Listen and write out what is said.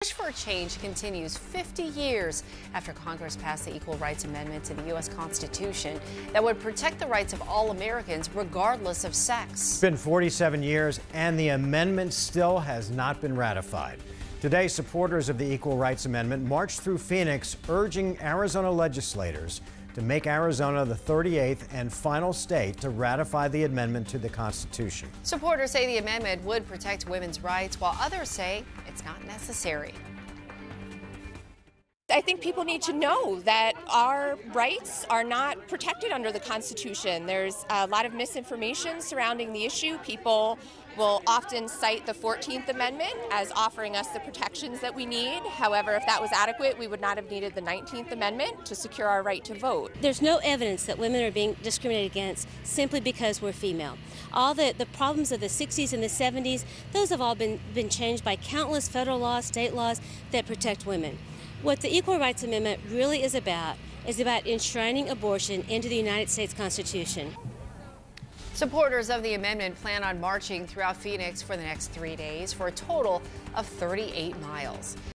Push for change continues 50 years after Congress passed the Equal Rights Amendment to the U.S. Constitution that would protect the rights of all Americans regardless of sex. It's been 47 years and the amendment still has not been ratified. Today, supporters of the Equal Rights Amendment marched through Phoenix urging Arizona legislators to make Arizona the 38th and final state to ratify the amendment to the Constitution. Supporters say the amendment would protect women's rights, while others say it's not necessary. I think people need to know that our rights are not protected under the Constitution. There's a lot of misinformation surrounding the issue. People will often cite the 14th Amendment as offering us the protections that we need. However, if that was adequate, we would not have needed the 19th Amendment to secure our right to vote. There's no evidence that women are being discriminated against simply because we're female. All the problems of the 60s and the 70s, those have all been changed by countless federal laws, state laws that protect women. What the Equal Rights Amendment really is about enshrining abortion into the United States Constitution. Supporters of the amendment plan on marching throughout Phoenix for the next 3 days for a total of 38 miles.